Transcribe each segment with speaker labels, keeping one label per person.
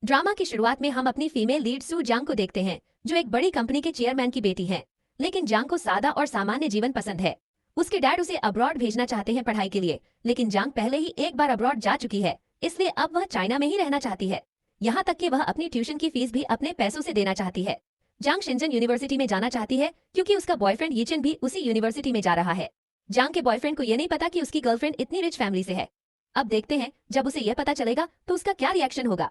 Speaker 1: Drama की शुरुआत में हम अपनी फीमेल लीड सू जांग को देखते हैं, जो एक बड़ी कंपनी के चेयरमैन की बेटी है। लेकिन जांग को सादा और सामान्य जीवन पसंद है। उसके डैड उसे अब्रॉड भेजना चाहते हैं पढ़ाई के लिए, लेकिन जांग पहले ही एक बार अब्रॉड जा चुकी है, इसलिए अब वह चाइना में ही रहना चाहती है। यहाँ तक कि वह अपनी ट्यूशन की फीस भी अपने पैसों से देना चाहती है। जांग शिंजन यूनिवर्सिटी में जाना चाहती है क्योंकि उसका बॉयफ्रेंड यीचन भी उसी यूनिवर्सिटी में जा रहा है। जांग के बॉयफ्रेंड को यह नहीं पता कि उसकी गर्लफ्रेंड इतनी रिच फैमिली से है। अब देखते हैं जब उसे यह पता चलेगा तो उसका क्या रिएक्शन होगा।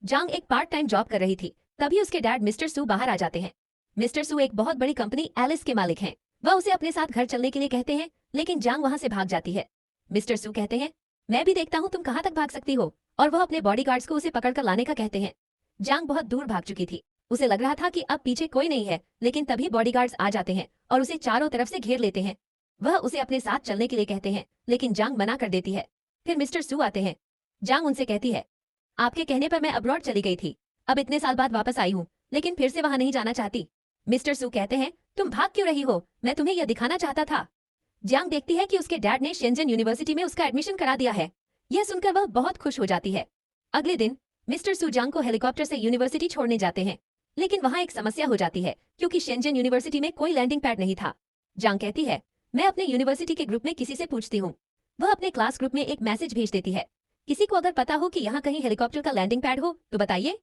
Speaker 1: जांग एक पार्ट टाइम जॉब कर रही थी, तभी उसके डैड मिस्टर सू बाहर आ जाते हैं। मिस्टर सू एक बहुत बड़ी कंपनी एलिस के मालिक हैं। वह उसे अपने साथ घर चलने के लिए कहते हैं, लेकिन जांग वहां से भाग जाती है। मिस्टर सू कहते हैं, मैं भी देखता हूँ तुम कहाँ तक भाग सकती हो, और वह अपने बॉडीगार्ड्स को उसे पकड़कर लाने का कहते हैं। जांग बहुत दूर भाग चुकी थी। उसे लग रहा था कि अब पीछे कोई नहीं है, लेकिन तभी बॉडीगार्ड्स आ जाते हैं और उसे चारों तरफ से घेर लेते हैं। वह उसे अपने साथ चलने के लिए कहते हैं, लेकिन जांग मना कर देती है। फिर मिस्टर सू आते हैं। जांग उनसे कहती है, आपके कहने पर मैं अब्रॉड चली गई थी, अब इतने साल बाद वापस आई हूँ, लेकिन फिर से वहां नहीं जाना चाहती। मिस्टर सू कहते हैं, तुम भाग क्यों रही हो, मैं तुम्हें यह दिखाना चाहता था। जांग देखती है कि उसके डैड ने शेंजन यूनिवर्सिटी में उसका एडमिशन करा दिया है। यह सुनकर वह बहुत खुश हो जाती है। अगले दिन मिस्टर सू जांग को हेलीकॉप्टर से यूनिवर्सिटी छोड़ने जाते हैं, लेकिन वहां एक समस्या हो जाती है क्योंकि शेंजन यूनिवर्सिटी में कोई लैंडिंग पैड नहीं था। जांग कहती है, मैं अपने यूनिवर्सिटी के ग्रुप में किसी से पूछती हूँ। वह अपने क्लास ग्रुप में एक मैसेज भेज देती है, किसी को अगर पता हो कि यहाँ कहीं हेलीकॉप्टर का लैंडिंग पैड हो तो बताइए।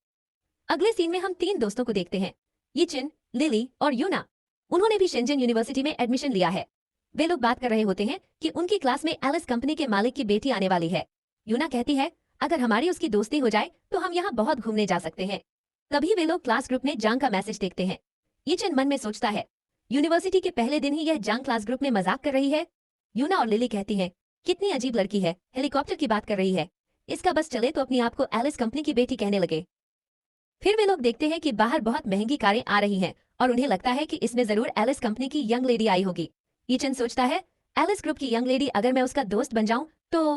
Speaker 1: अगले सीन में हम 3 दोस्तों को देखते हैं, यीचिन, लिली और यूना। उन्होंने भी शेंजन यूनिवर्सिटी में एडमिशन लिया है। वे लोग बात कर रहे होते हैं कि उनकी क्लास में एलिस कंपनी के मालिक की बेटी आने वाली है। यूना कहती है, अगर हमारी उसकी दोस्ती हो जाए तो हम यहाँ बहुत घूमने जा सकते हैं। तभी वे लोग क्लास ग्रुप में जांग का मैसेज देखते हैं। यीचिन मन में सोचता है, यूनिवर्सिटी के पहले दिन ही यह जांग क्लास ग्रुप में मजाक कर रही है। यूना और लिली कहती हैं, कितनी अजीब लड़की है, हेलीकॉप्टर की बात कर रही है, इसका बस चले तो अपनी आप को एलिस कंपनी की बेटी कहने लगे। फिर वे लोग देखते हैं कि बाहर बहुत महंगी कारें आ रही हैं और उन्हें लगता है कि इसमें जरूर एलिस कंपनी की यंग लेडी आई होगी। यीचन सोचता है, एलिस ग्रुप की यंग लेडी अगर मैं उसका दोस्त बन जाऊं तो।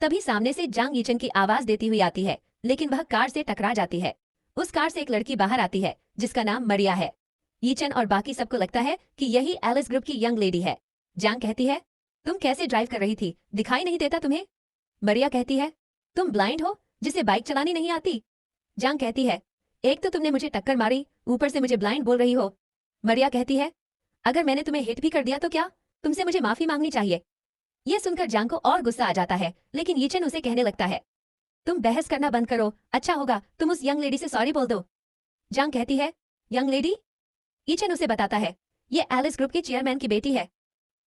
Speaker 1: तभी सामने से जांग यीचन की आवाज देती हुई आती है, लेकिन वह कार से टकरा जाती है। उस कार से एक लड़की बाहर आती है जिसका नाम मरिया है। यीचन और बाकी सबको लगता है कि यही एलिस ग्रुप की यंग लेडी है। जांग कहती है, तुम कैसे ड्राइव कर रही थी, दिखाई नहीं देता तुम्हें। मरिया कहती है, तुम ब्लाइंड हो जिसे बाइक चलानी नहीं आती। जांग कहती है, एक तो तुमने मुझे टक्कर मारी, ऊपर से मुझे ब्लाइंड बोल रही हो। मरिया कहती है, अगर मैंने तुम्हें हिट भी कर दिया तो क्या, तुमसे मुझे माफी मांगनी चाहिए। यह सुनकर जांग को और गुस्सा आ जाता है, लेकिन यीचन उसे कहने लगता है, तुम बहस करना बंद करो, अच्छा होगा तुम उस यंग लेडी से सॉरी बोल दो। जांग कहती है, यंग लेडी। यीचन उसे बताता है, ये एलिस ग्रुप के चेयरमैन की बेटी है।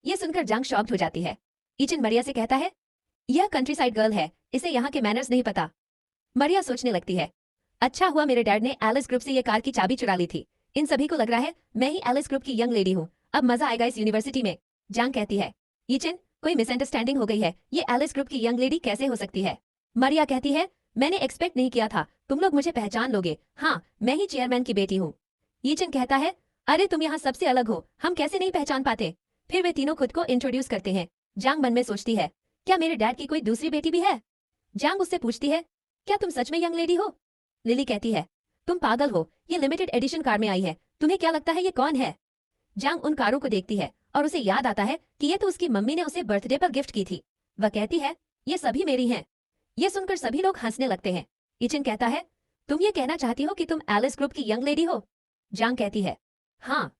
Speaker 1: यह सुनकर जांग शॉक्ड हो जाती है। यीचन मरिया से कहता है, यह कंट्री साइड गर्ल है, इसे यहाँ के मैनर्स नहीं पता। मरिया सोचने लगती है, अच्छा हुआ मेरे डैड ने एलिस ग्रुप से ये कार की चाबी चुरा ली थी। इन सभी को लग रहा है मैं ही एलिस ग्रुप की यंग लेडी हूँ, अब मजा आएगा इस यूनिवर्सिटी में। जांग कहती है, यीचन कोई मिसअंडरस्टैंडिंग हो गई है, ये एलिस ग्रुप की यंग लेडी कैसे हो सकती है। मरिया कहती है, मैंने एक्सपेक्ट नहीं किया था तुम लोग मुझे पहचान लोगे, हाँ मैं ही चेयरमैन की बेटी हूँ। यीचन कहता है, अरे तुम यहाँ सबसे अलग हो, हम कैसे नहीं पहचान पाते। फिर वे तीनों खुद को इंट्रोड्यूस करते हैं। जांग मन में सोचती है, क्या मेरे डैड की कोई दूसरी बेटी भी है। जांग उससे पूछती है, क्या तुम सच में यंग लेडी हो। लिली कहती है, तुम पागल हो, ये लिमिटेड एडिशन कार में आई है, तुम्हें क्या लगता है ये कौन है। जांग उन कारों को देखती है और उसे याद आता है कि ये तो उसकी मम्मी ने उसे बर्थडे पर गिफ्ट की थी। वह कहती है, ये सभी मेरी हैं। ये सुनकर सभी लोग हंसने लगते हैं। यीचन कहता है, तुम ये कहना चाहती हो कि तुम एलिस ग्रुप की यंग लेडी हो। जांग कहती है, हाँ।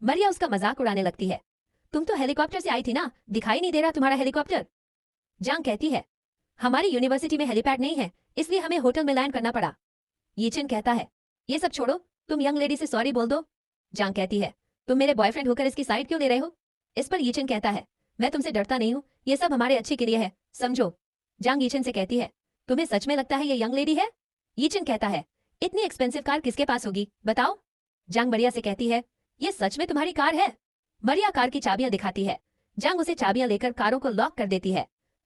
Speaker 1: मरिया उसका मजाक उड़ाने लगती है, तुम तो हेलीकॉप्टर से आई थी ना, दिखाई नहीं दे रहा तुम्हारा हेलीकॉप्टर। जांग कहती है, हमारी यूनिवर्सिटी में हेलीपैड नहीं है, इसलिए हमें होटल में लैंड करना पड़ा। यीचन कहता है, ये सब छोड़ो, तुम यंग लेडी से सॉरी बोल दो। जांग कहती है, तुम मेरे बॉयफ्रेंड होकर इसकी साइड क्यों ले रहे हो। इस पर यीचन कहता है, मैं तुमसे डरता नहीं हूँ, ये सब हमारे अच्छे के लिए है, समझो। जांग यीचन से कहती है, तुम्हें सच में लगता है ये यंग लेडी है। यीचन कहता है, इतनी एक्सपेंसिव कार किसके पास होगी, बताओ। जांग मरिया से कहती है, ये सच में तुम्हारी कार है। मरिया कार की चाबियां दिखाती है। जांग उसे चाबियां लेकर कारों को लॉक कर देती है।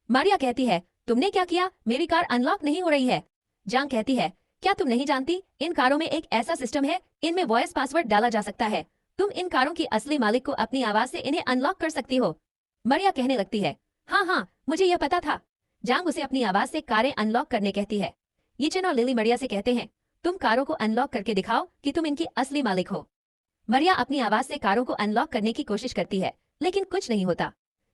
Speaker 1: मरिया कहती है, तुमने क्या किया, मेरी कार अनलॉक नहीं हो रही है। जांग कहती है, क्या तुम नहीं जानती, इन कारों में एक ऐसा सिस्टम है, इनमें वॉइस पासवर्ड डाला जा सकता है, तुम इन कारों की असली मालिक को अपनी आवाज से इन्हें अनलॉक कर सकती हो। मरिया कहने लगती है, हाँ हाँ मुझे यह पता था। जांग उसे अपनी आवाज से कारें अनलॉक करने कहती है। यीचन और लिली मरिया से कहते हैं, तुम कारों को अनलॉक करके दिखाओ कि तुम इनकी असली मालिक हो। मरिया अपनी आवाज से कारों को अनलॉक करने की कोशिश करती है, लेकिन कुछ नहीं होता।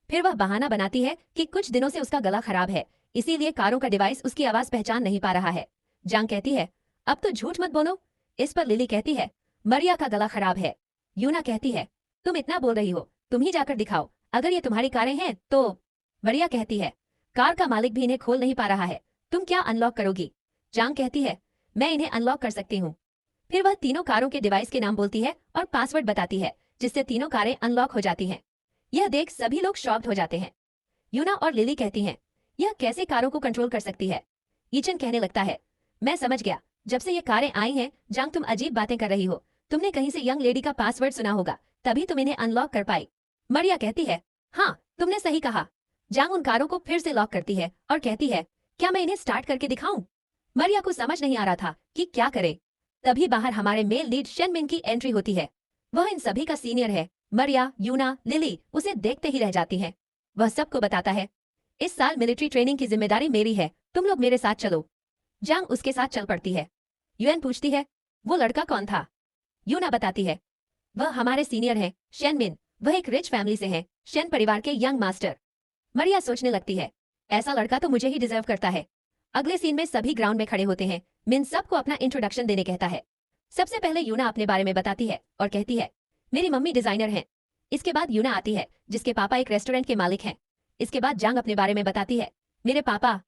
Speaker 1: फिर वह बहाना बनाती है कि कुछ दिनों से उसका गला खराब है, इसीलिए कारों का डिवाइस उसकी आवाज पहचान नहीं पा रहा है। जांग कहती है, अब तो झूठ मत बोलो। इस पर लिली कहती है, मरिया का गला खराब है। यूना कहती है, तुम इतना बोल रही हो, तुम ही जाकर दिखाओ, अगर ये तुम्हारी कारें हैं तो। मरिया कहती है, कार का मालिक भी इन्हें खोल नहीं पा रहा है, तुम क्या अनलॉक करोगी? जांग कहती है, मैं इन्हें अनलॉक कर सकती हूँ। फिर वह तीनों कारों के डिवाइस के नाम बोलती है और पासवर्ड बताती है, जिससे तीनों कारें अनलॉक हो जाती हैं। यह देख सभी लोग शॉक्ड हो जाते हैं। यूना और लिली कहती हैं, यह कैसे कारों को कंट्रोल कर सकती है? ईचन कहने लगता है, मैं समझ गया, जब से ये कारें आई हैं, जांग तुम अजीब बातें कर रही हो, तुमने कहीं से यंग लेडी का पासवर्ड सुना होगा, तभी तुम इन्हें अनलॉक कर पाई। मरिया कहती है, हाँ तुमने सही कहा। जांग उन कारों को फिर से लॉक करती है और कहती है, क्या मैं इन्हें स्टार्ट करके दिखाऊं? मरिया को समझ नहीं आ रहा था कि क्या करे। तभी बाहर हमारे मेल लीड शेनमिन की एंट्री होती है। वह इन सभी का सीनियर है। मरिया, यूना, लिली उसे देखते ही रह जाती हैं। वह सबको बताता है, इस साल मिलिट्री ट्रेनिंग की जिम्मेदारी मेरी है, तुम लोग मेरे साथ चलो। जांग उसके साथ चल पड़ती है। यूएन पूछती है, वो लड़का कौन था? यूना बताती है, वह हमारे सीनियर है, शेनमिन। वह एक रिच फैमिली से है, शेन परिवार के यंग मास्टर। मरिया सोचने लगती है, ऐसा लड़का तो मुझे ही डिजर्व करता है। अगले सीन में सभी ग्राउंड में खड़े होते हैं। मिन सबको अपना इंट्रोडक्शन देने कहता है। सबसे पहले यूना अपने बारे में बताती है और कहती है, मेरी मम्मी डिजाइनर हैं। इसके बाद यूना आती है, जिसके पापा एक रेस्टोरेंट के मालिक हैं। इसके बाद जांग अपने बारे में बताती है, मेरे पापा।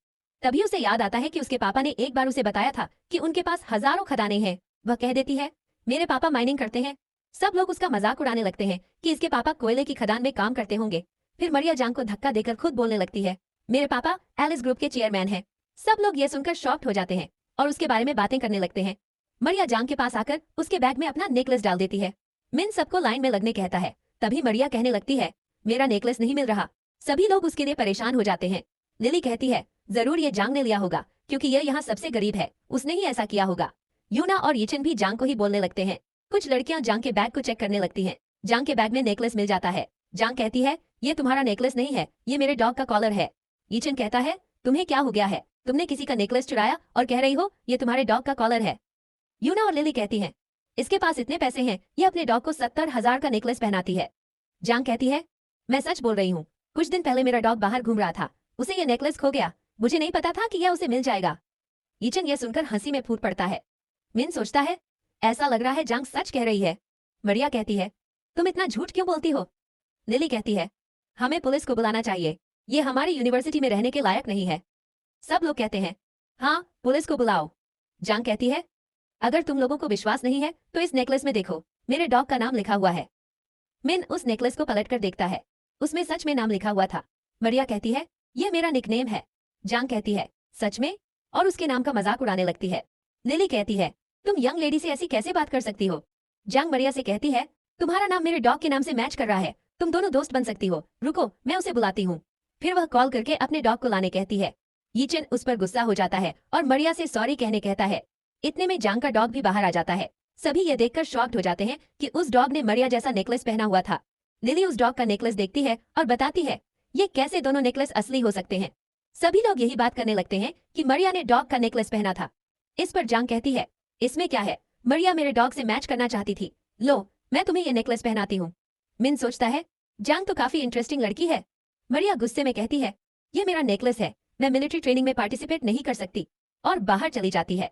Speaker 1: तभी उसे याद आता है कि उसके पापा ने एक बार उसे बताया था कि उनके पास हजारों खदानें हैं। वह कह देती है, मेरे पापा माइनिंग करते हैं। सब लोग उसका मजाक उड़ाने लगते हैं कि इसके पापा कोयले की खदान में काम करते होंगे। फिर मरिया जांग को धक्का देकर खुद बोलने लगती है, मेरे पापा एलिस ग्रुप के चेयरमैन हैं। सब लोग ये सुनकर शॉक्ड हो जाते हैं और उसके बारे में बातें करने लगते हैं। मरिया जांग के पास आकर उसके बैग में अपना नेकलेस डाल देती है। मिन सबको लाइन में लगने कहता है। तभी मरिया कहने लगती है, मेरा नेकलेस नहीं मिल रहा। सभी लोग उसके लिए परेशान हो जाते हैं। लिली कहती है, जरूर ये जांग ने लिया होगा, क्योंकि यह यहाँ सबसे गरीब है, उसने ही ऐसा किया होगा। यूना और यीचन भी जांग को ही बोलने लगते हैं। कुछ लड़कियां जांग के बैग को चेक करने लगती हैं। जांग के बैग में नेकलेस मिल जाता है। जांग कहती है, ये तुम्हारा नेकलेस नहीं है, ये मेरे डॉग का कॉलर है। यीचन कहता है, तुम्हें क्या हो गया है? तुमने किसी का नेकलेस चुराया और कह रही हो ये तुम्हारे डॉग का कॉलर है। यूना और लिली कहती हैं, इसके पास इतने पैसे हैं, ये अपने डॉग को 70,000 का नेकलेस पहनाती है। जांग कहती है, मैं सच बोल रही हूँ, कुछ दिन पहले मेरा डॉग बाहर घूम रहा था, उसे ये नेकलेस खो गया, मुझे नहीं पता था कि यह उसे मिल जाएगा। यीचन यह सुनकर हंसी में फूट पड़ता है। मिन सोचता है, ऐसा लग रहा है जांग सच कह रही है। मरिया कहती है, तुम इतना झूठ क्यों बोलती हो? लिली कहती है, हमें पुलिस को बुलाना चाहिए, ये हमारी यूनिवर्सिटी में रहने के लायक नहीं है। सब लोग कहते हैं, हाँ पुलिस को बुलाओ। जांग कहती है, अगर तुम लोगों को विश्वास नहीं है तो इस नेकलेस में देखो, मेरे डॉग का नाम लिखा हुआ है। मिन उस नेकलेस को पलटकर देखता है, उसमें सच में नाम लिखा हुआ था। मरिया कहती है, यह मेरा निकनेम है। जांग कहती है, सच में? और उसके नाम का मजाक उड़ाने लगती है। लिली कहती है, तुम यंग लेडी से ऐसी कैसे बात कर सकती हो? जांग मरिया से कहती है, तुम्हारा नाम मेरे डॉग के नाम से मैच कर रहा है, तुम दोनों दोस्त बन सकती हो, रुको मैं उसे बुलाती हूँ। फिर वह कॉल करके अपने डॉग को लाने कहती है। यीचन उस पर गुस्सा हो जाता है और मरिया से सॉरी कहने कहता है। इतने में जांग का डॉग भी बाहर आ जाता है। सभी ये देखकर शॉक्ड हो जाते हैं कि उस डॉग ने मरिया जैसा नेकलेस पहना हुआ था। लिली उस डॉग का नेकलेस देखती है और बताती है, ये कैसे दोनों नेकलेस असली हो सकते हैं। सभी लोग यही बात करने लगते हैं कि मरिया ने डॉग का नेकलेस पहना था। इस पर जांग कहती है, इसमें क्या है, मरिया मेरे डॉग से मैच करना चाहती थी, लो मैं तुम्हें ये नेकलेस पहनाती हूँ। मिन सोचता है, जांग तो काफी इंटरेस्टिंग लड़की है। मरिया गुस्से में कहती है, ये मेरा नेकलेस है, मैं मिलिट्री ट्रेनिंग में पार्टिसिपेट नहीं कर सकती, और बाहर चली जाती है।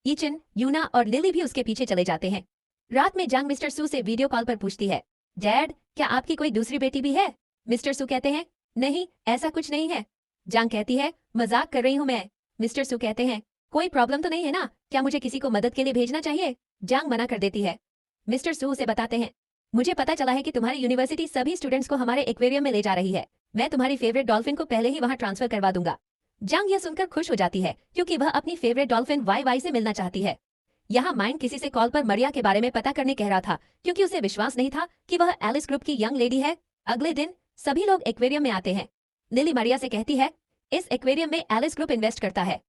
Speaker 1: यीचन, यूना और लिली भी उसके पीछे चले जाते हैं। रात में जांग मिस्टर सू से वीडियो कॉल पर पूछती है, डैड क्या आपकी कोई दूसरी बेटी भी है? मिस्टर सू कहते हैं, नहीं ऐसा कुछ नहीं है। जांग कहती है, मजाक कर रही हूँ मैं। मिस्टर सू कहते हैं, कोई प्रॉब्लम तो नहीं है ना, क्या मुझे किसी को मदद के लिए भेजना चाहिए? जांग मना कर देती है। मिस्टर सू उसे बताते हैं, मुझे पता चला है कि तुम्हारी यूनिवर्सिटी सभी स्टूडेंट्स को हमारे एक्वेरियम में ले जा रही है, मैं तुम्हारी फेवरेट डॉल्फिन को पहले ही वहां ट्रांसफर करवा दूंगा। जांग यह सुनकर खुश हो जाती है क्योंकि वह अपनी फेवरेट डॉल्फिन वाई वाई से मिलना चाहती है। यहाँ माइंड किसी से कॉल पर मरिया के बारे में पता करने कह रहा था क्योंकि उसे विश्वास नहीं था कि वह एलिस ग्रुप की यंग लेडी है। अगले दिन सभी लोग एक्वेरियम में आते हैं। लिली मरिया से कहती है, इस एक्वेरियम में एलिस ग्रुप इन्वेस्ट करता है।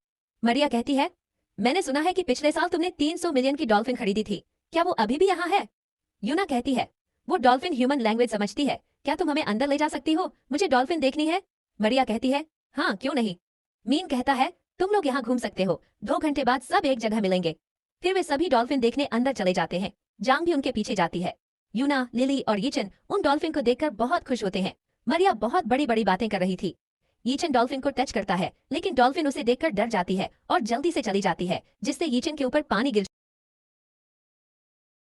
Speaker 1: मरिया कहती है, मैंने सुना है कि पिछले साल तुमने 300 मिलियन की डॉल्फिन खरीदी थी, क्या वो अभी भी यहाँ है? यूना कहती है, वो डॉल्फिन ह्यूमन लैंग्वेज समझती है, क्या तुम हमें अंदर ले जा सकती हो, मुझे डॉल्फिन देखनी है। मरिया कहती है, हाँ क्यों नहीं। मीन कहता है, तुम लोग यहाँ घूम सकते हो, 2 घंटे बाद सब एक जगह मिलेंगे। फिर वे सभी डॉल्फिन देखने अंदर चले जाते हैं। जांग भी उनके पीछे जाती है। यूना, लिली और यीचन उन डॉल्फिन को देखकर बहुत खुश होते हैं। मरिया बहुत बड़ी बड़ी बातें कर रही थी। यीचन डॉल्फिन को टच करता है, लेकिन डॉल्फिन उसे देखकर डर जाती है और जल्दी से चली जाती है, जिससे यीचन के ऊपर पानी गिर